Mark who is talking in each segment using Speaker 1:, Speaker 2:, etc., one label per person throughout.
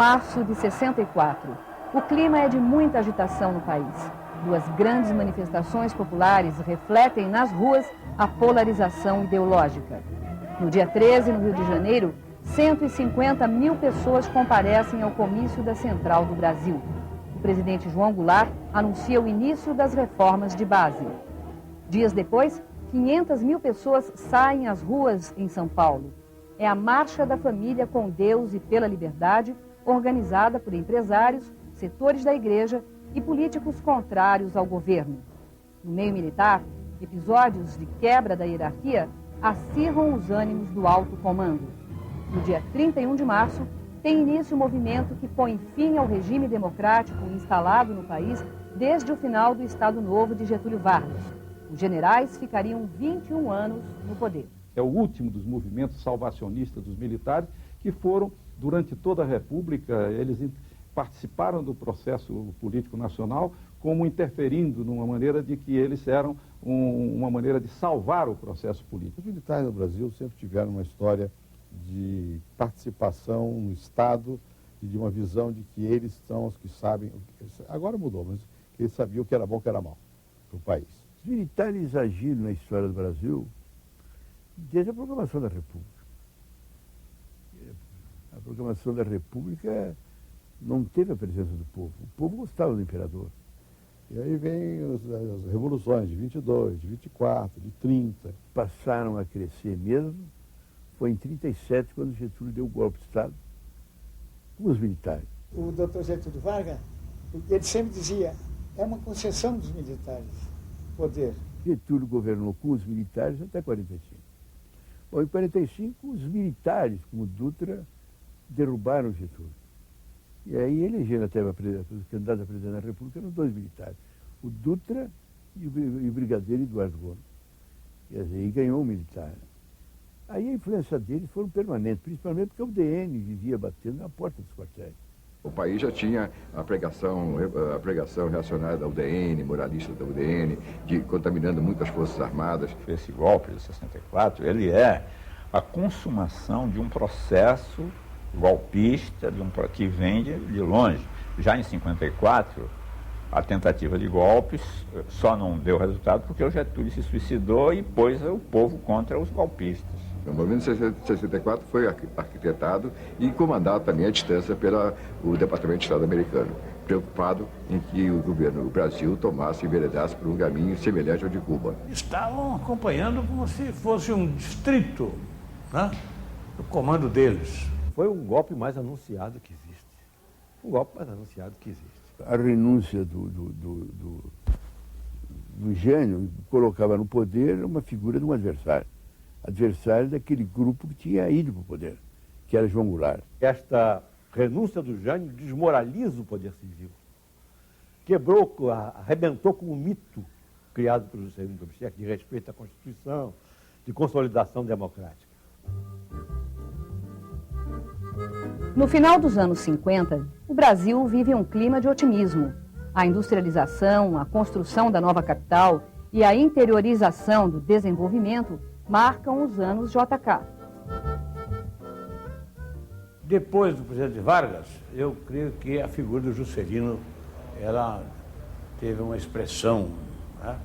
Speaker 1: Março de 64. O clima é de muita agitação no país. Duas grandes manifestações populares refletem nas ruas a polarização ideológica. No dia 13, no Rio de Janeiro, 150 mil pessoas comparecem ao comício da Central do Brasil. O presidente João Goulart anuncia o início das reformas de base. Dias depois, 500 mil pessoas saem às ruas em São Paulo. É a Marcha da Família com Deus e pela Liberdade, organizada por empresários, setores da igreja e políticos contrários ao governo. No meio militar, episódios de quebra da hierarquia acirram os ânimos do alto comando. No dia 31 de março, tem início o movimento que põe fim ao regime democrático instalado no país desde o final do Estado Novo de Getúlio Vargas. Os generais ficariam 21 anos no poder.
Speaker 2: É o último dos movimentos salvacionistas dos militares que foram, durante toda a República, eles participaram do processo político nacional como interferindo numa maneira de que eles eram uma maneira de salvar o processo político.
Speaker 3: Os militares no Brasil sempre tiveram uma história de participação no Estado e de uma visão de que eles são os que sabem, agora mudou, mas que eles sabiam o que era bom e o que era mal para o país.
Speaker 4: Os militares agiram na história do Brasil desde a proclamação da República. A proclamação da República não teve a presença do povo. O povo gostava do imperador.
Speaker 3: E aí vem as revoluções de 22, de 24, de 30.
Speaker 4: Passaram a crescer mesmo. Foi em 37 quando Getúlio deu o golpe de Estado com os militares.
Speaker 5: O doutor Getúlio Vargas, ele sempre dizia, é uma concessão dos militares, poder.
Speaker 4: Getúlio governou com os militares até 45. Bom, em 45, os militares, como Dutra, derrubaram Getúlio. E aí elegeram até os candidatos a presidente da República, eram dois militares, o Dutra e o brigadeiro Eduardo Gomes. Quer dizer, e ganhou um militar. Aí a influência deles foi permanente, principalmente porque o DN vivia batendo na porta dos quartéis.
Speaker 6: O país já tinha a pregação reacionária da UDN, moralista da UDN, contaminando muitas forças armadas.
Speaker 7: Esse golpe de 64, ele é a consumação de um processo golpista que vem de longe. Já em 54, a tentativa de golpes só não deu resultado porque o Getúlio se suicidou e pôs o povo contra os golpistas.
Speaker 6: O movimento de 64 foi arquitetado e comandado também à distância pelo Departamento de Estado americano, preocupado em que o governo do Brasil tomasse e enveredasse por um caminho semelhante ao de Cuba.
Speaker 8: Estavam acompanhando como se fosse um distrito, né, do comando deles.
Speaker 9: Foi um golpe mais anunciado que existe. Um golpe mais anunciado que existe.
Speaker 4: A renúncia do Jânio colocava no poder uma figura de um adversário. Adversário daquele grupo que tinha ido para o poder, que era João Goulart.
Speaker 9: Esta renúncia do Jânio desmoraliza o poder civil. Arrebentou com o mito criado pelo Juscelino Kubitschek de respeito à Constituição, de consolidação democrática.
Speaker 1: No final dos anos 50, o Brasil vive um clima de otimismo. A industrialização, a construção da nova capital e a interiorização do desenvolvimento marcam os anos JK.
Speaker 8: Depois do presidente Vargas, eu creio que a figura do Juscelino, ela teve uma expressão, né,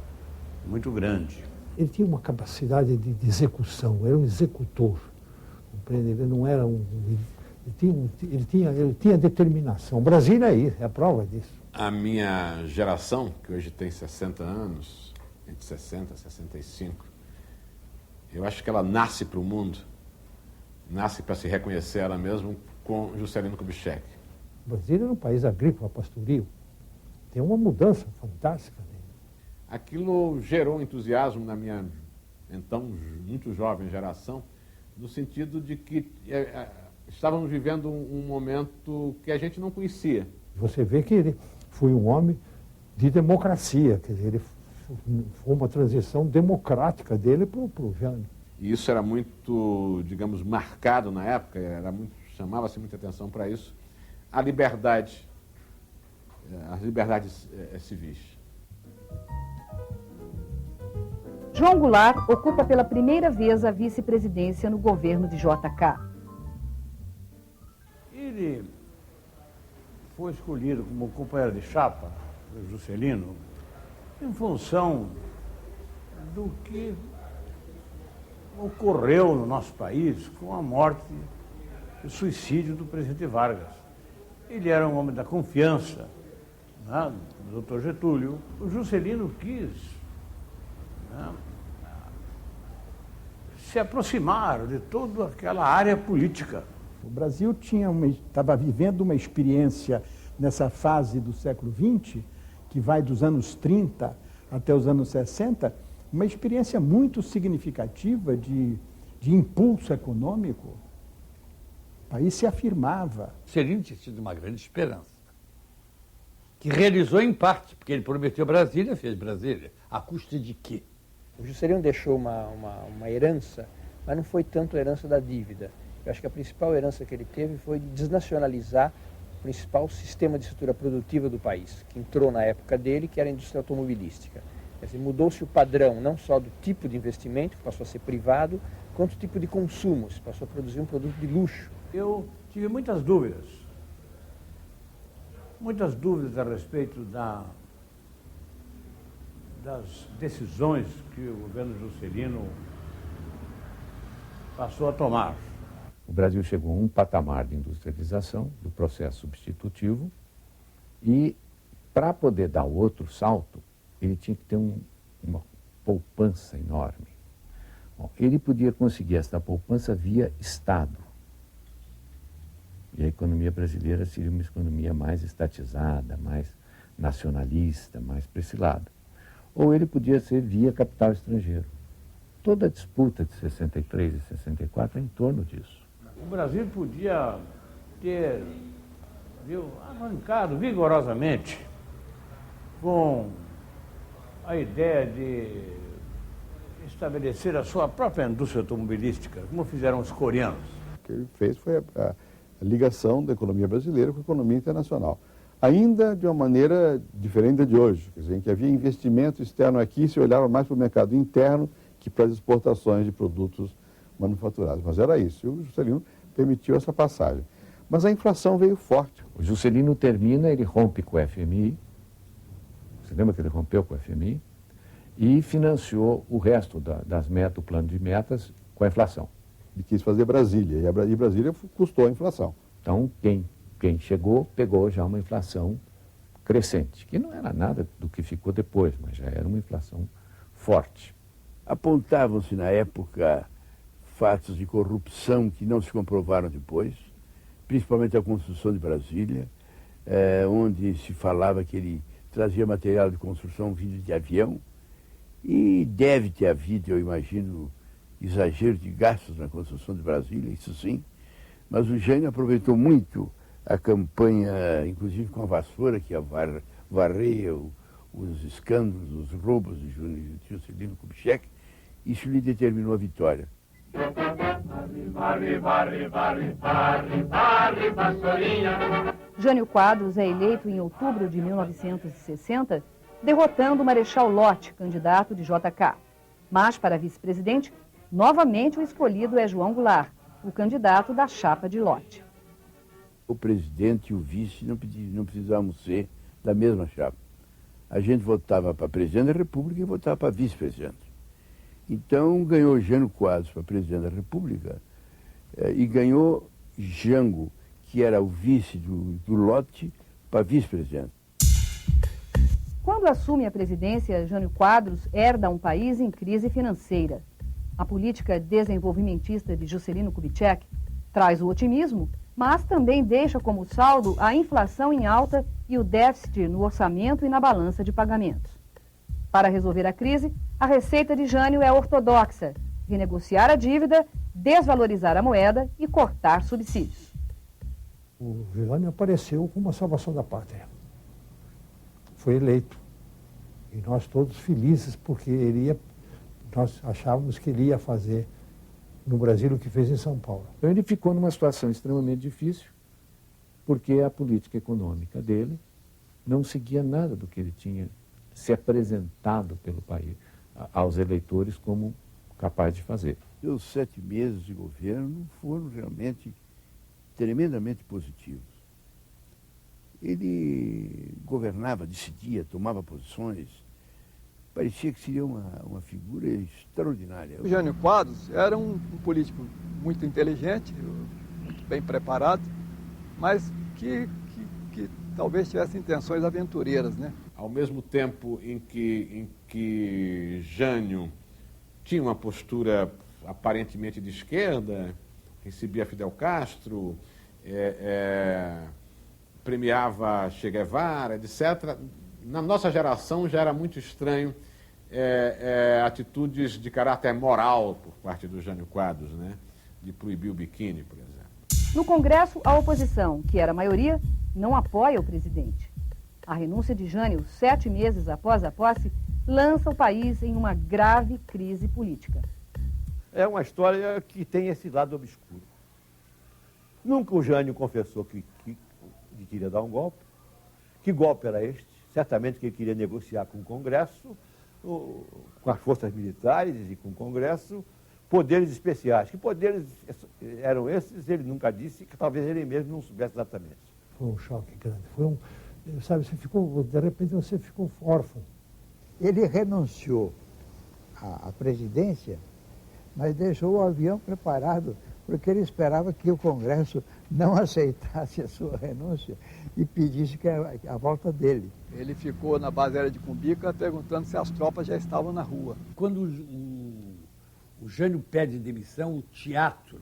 Speaker 8: muito grande.
Speaker 5: Ele tinha uma capacidade de execução, era um executor. Ele não era ele tinha determinação. O Brasil é a prova disso.
Speaker 10: A minha geração, que hoje tem 60 anos, entre 60 e 65, eu acho que ela nasce para o mundo, nasce para se reconhecer ela mesma com Juscelino Kubitschek.
Speaker 5: O Brasil era um país agrícola, pastoril. Tem uma mudança fantástica nele.
Speaker 10: Aquilo gerou entusiasmo na minha, então, muito jovem geração, no sentido de que estávamos vivendo um momento que a gente não conhecia.
Speaker 5: Você vê que ele foi um homem de democracia, quer dizer, ele foi uma transição democrática dele para o Jânio.
Speaker 10: E isso era muito, digamos, marcado na época, chamava-se muita atenção para isso, a liberdade, as liberdades civis.
Speaker 1: João Goulart ocupa pela primeira vez a vice-presidência no governo de JK.
Speaker 8: Ele foi escolhido como companheiro de chapa do Juscelino em função do que ocorreu no nosso país com a morte e o suicídio do presidente Vargas. Ele era um homem da confiança, né, do Dr. Getúlio. O Juscelino quis, né, se aproximar de toda aquela área política.
Speaker 11: O Brasil estava vivendo uma experiência nessa fase do século XX, que vai dos anos 30 até os anos 60, uma experiência muito significativa de impulso econômico. O país se afirmava.
Speaker 12: Juscelino tinha sido uma grande esperança, que realizou em parte, porque ele prometeu Brasília, fez Brasília. À custa de quê?
Speaker 13: O Juscelino deixou uma herança, mas não foi tanto a herança da dívida. Eu acho que a principal herança que ele teve foi de desnacionalizar o principal sistema de estrutura produtiva do país, que entrou na época dele, que era a indústria automobilística. Quer dizer, mudou-se o padrão, não só do tipo de investimento, que passou a ser privado, quanto o tipo de consumo, se passou a produzir um produto de luxo.
Speaker 8: Eu tive muitas dúvidas a respeito das decisões que o governo Juscelino passou a tomar.
Speaker 4: O Brasil chegou a um patamar de industrialização, do processo substitutivo, e para poder dar o outro salto, ele tinha que ter uma poupança enorme. Bom, ele podia conseguir essa poupança via Estado. E a economia brasileira seria uma economia mais estatizada, mais nacionalista, mais para esse lado. Ou ele podia ser via capital estrangeiro. Toda a disputa de 63 e 64 é em torno disso.
Speaker 8: O Brasil podia ter arrancado vigorosamente com a ideia de estabelecer a sua própria indústria automobilística, como fizeram os coreanos.
Speaker 3: O que ele fez foi a ligação da economia brasileira com a economia internacional. Ainda de uma maneira diferente da de hoje, quer dizer, em que havia investimento externo aqui, se olhava mais para o mercado interno que para as exportações de produtos manufaturados. Mas era isso, e o Juscelino permitiu essa passagem. Mas a inflação veio forte.
Speaker 4: O Juscelino termina, ele rompe com o FMI, você lembra que ele rompeu com o FMI? E financiou o resto das metas, o plano de metas, com a inflação.
Speaker 3: Ele quis fazer Brasília, e Brasília custou a inflação.
Speaker 4: Então, quem chegou, pegou já uma inflação crescente, que não era nada do que ficou depois, mas já era uma inflação forte.
Speaker 14: Apontavam-se na época fatos de corrupção que não se comprovaram depois, principalmente a construção de Brasília, onde se falava que ele trazia material de construção vindo de avião, e deve ter havido, eu imagino, exagero de gastos na construção de Brasília, isso sim, mas o Jânio aproveitou muito a campanha, inclusive com a vassoura, que varreia os escândalos, os roubos de Juscelino Kubitschek. Isso lhe determinou a vitória.
Speaker 1: Jânio Quadros é eleito em outubro de 1960, derrotando o Marechal Lott, candidato de JK. Mas, para vice-presidente, novamente o escolhido é João Goulart, o candidato da chapa de Lott.
Speaker 14: O presidente e o vice não precisavam ser da mesma chapa. A gente votava para presidente da República e votava para vice-presidente. Então, ganhou Jânio Quadros para presidente da República e ganhou Jango, que era o vice do Lott, para vice-presidente.
Speaker 1: Quando assume a presidência, Jânio Quadros herda um país em crise financeira. A política desenvolvimentista de Juscelino Kubitschek traz o otimismo, mas também deixa como saldo a inflação em alta e o déficit no orçamento e na balança de pagamentos. Para resolver a crise, a receita de Jânio é ortodoxa: renegociar a dívida, desvalorizar a moeda e cortar subsídios.
Speaker 5: O Jânio apareceu como a salvação da pátria. Foi eleito. E nós todos felizes porque nós achávamos que ele ia fazer no Brasil o que fez em São Paulo.
Speaker 4: Então ele ficou numa situação extremamente difícil, porque a política econômica dele não seguia nada do que ele tinha se apresentado pelo país, aos eleitores como capaz de fazer.
Speaker 14: Os 7 meses de governo foram realmente tremendamente positivos. Ele governava, decidia, tomava posições. Parecia que seria uma figura extraordinária.
Speaker 15: O Jânio Quadros era um político muito inteligente, muito bem preparado, mas que talvez tivesse intenções aventureiras, né?
Speaker 10: Ao mesmo tempo em que Jânio tinha uma postura aparentemente de esquerda, recebia Fidel Castro, premiava Che Guevara, etc., na nossa geração já era muito estranho atitudes de caráter moral por parte do Jânio Quadros, né? De proibir o biquíni, por exemplo.
Speaker 1: No Congresso, a oposição, que era a maioria, não apoia o presidente. A renúncia de Jânio, 7 meses após a posse, lança o país em uma grave crise política.
Speaker 9: É uma história que tem esse lado obscuro. Nunca o Jânio confessou que queria dar um golpe. Que golpe era este? Certamente que ele queria negociar com o Congresso, com as forças militares e com o Congresso, poderes especiais. Que poderes eram esses, ele nunca disse, que talvez ele mesmo não soubesse exatamente.
Speaker 5: Foi um choque grande. Sabe, de repente você ficou órfão.
Speaker 16: Ele renunciou à presidência, mas deixou o avião preparado, porque ele esperava que o Congresso não aceitasse a sua renúncia e pedisse a volta dele.
Speaker 15: Ele ficou na base aérea de Cumbica perguntando se as tropas já estavam na rua.
Speaker 12: Quando o Jânio pede demissão, o teatro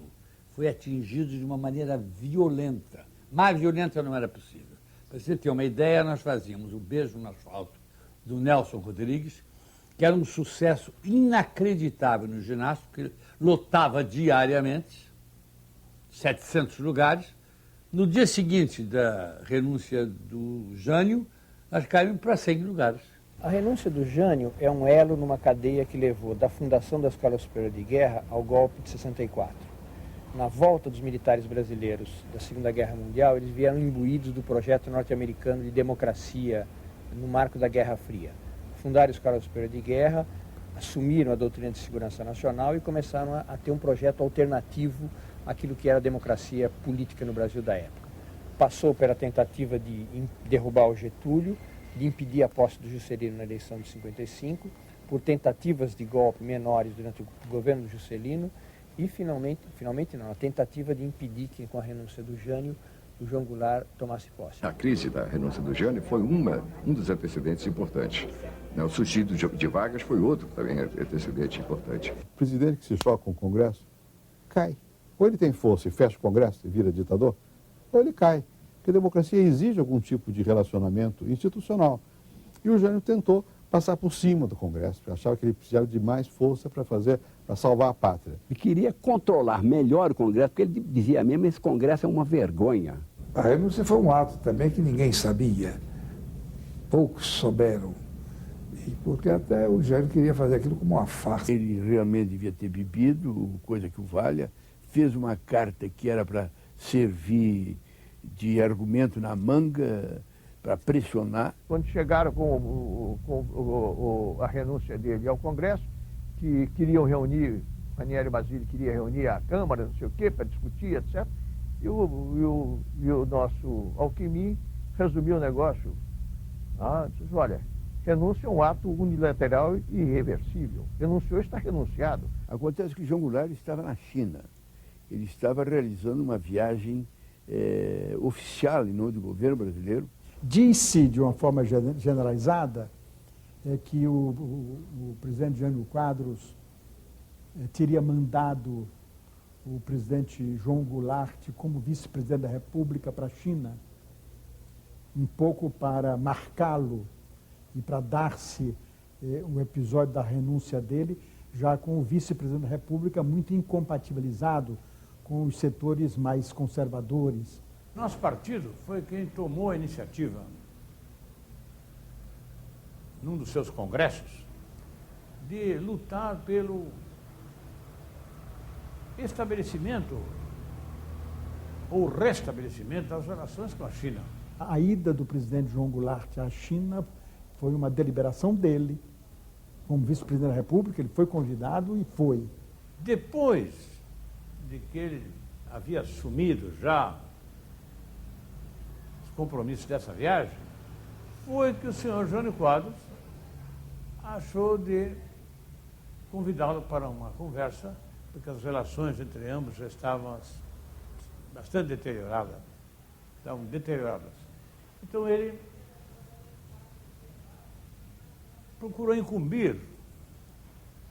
Speaker 12: foi atingido de uma maneira violenta. Mais violenta não era possível. Para você ter uma ideia, nós fazíamos o Beijo no Asfalto do Nelson Rodrigues, que era um sucesso inacreditável no ginásio, porque lotava diariamente, 700 lugares. No dia seguinte da renúncia do Jânio, nós caímos para 100 lugares.
Speaker 13: A renúncia do Jânio é um elo numa cadeia que levou da fundação da Escola Superior de Guerra ao golpe de 64. Na volta dos militares brasileiros da Segunda Guerra Mundial, eles vieram imbuídos do projeto norte-americano de democracia no marco da Guerra Fria. Fundaram a Escola Superior de Guerra, assumiram a doutrina de segurança nacional e começaram a ter um projeto alternativo àquilo que era a democracia política no Brasil da época. Passou pela tentativa de derrubar o Getúlio, de impedir a posse do Juscelino na eleição de 55, por tentativas de golpe menores durante o governo do Juscelino e, finalmente não, a tentativa de impedir que, com a renúncia do Jânio, o João Goulart tomasse posse.
Speaker 6: A crise da renúncia do Jânio foi um dos antecedentes importantes. O suicídio de Vargas foi outro também antecedente importante.
Speaker 3: O presidente que se choca com o Congresso cai. Ou ele tem força e fecha o Congresso e vira ditador, ou ele cai. Porque a democracia exige algum tipo de relacionamento institucional. E o Jânio tentou passar por cima do Congresso, porque achava que ele precisava de mais força para salvar a pátria.
Speaker 17: Ele queria controlar melhor o Congresso, porque ele dizia mesmo, esse Congresso é uma vergonha.
Speaker 5: A renúncia foi um ato também que ninguém sabia. Poucos souberam. Porque até o Jânio queria fazer aquilo como uma farsa.
Speaker 14: Ele realmente devia ter bebido, coisa que o valha, fez uma carta que era para servir de argumento na manga, para pressionar.
Speaker 18: Quando chegaram com a renúncia dele ao Congresso, que queriam reunir, Ranieri Basile queria reunir a Câmara, não sei o quê, para discutir, etc. E o nosso Alckmin resumiu o negócio. Disse, olha, renúncia é um ato unilateral e irreversível. Renunciou, está renunciado.
Speaker 14: Acontece que João Goulart estava na China. Ele estava realizando uma viagem oficial em nome do governo brasileiro.
Speaker 11: Disse de uma forma generalizada que o presidente Jânio Quadros teria mandado o presidente João Goulart como vice-presidente da República para a China, um pouco para marcá-lo e para dar-se o episódio da renúncia dele, já com o vice-presidente da República muito incompatibilizado com os setores mais conservadores.
Speaker 8: Nosso partido foi quem tomou a iniciativa, num dos seus congressos, de lutar pelo estabelecimento ou restabelecimento das relações com a China.
Speaker 11: A ida do presidente João Goulart à China foi uma deliberação dele, como vice-presidente da República, ele foi convidado e foi.
Speaker 8: Depois de que ele havia assumido já as compromissos dessa viagem foi que o senhor Jânio Quadros achou de convidá-lo para uma conversa, porque as relações entre ambos já estavam bastante deterioradas. Então ele procurou incumbir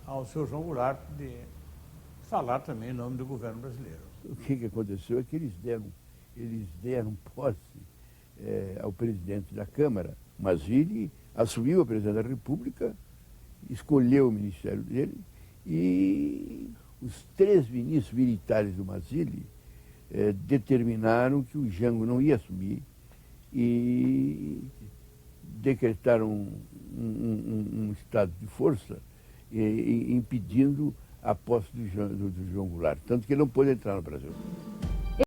Speaker 8: ao senhor João Goulart de falar também em nome do governo brasileiro.
Speaker 4: O que aconteceu é que eles deram posse ao presidente da Câmara, Mazzilli, assumiu a presidência da República, escolheu o ministério dele e os 3 ministros militares do Mazzilli determinaram que o Jango não ia assumir e decretaram um estado de força impedindo a posse do João Goulart, tanto que ele não pôde entrar no Brasil.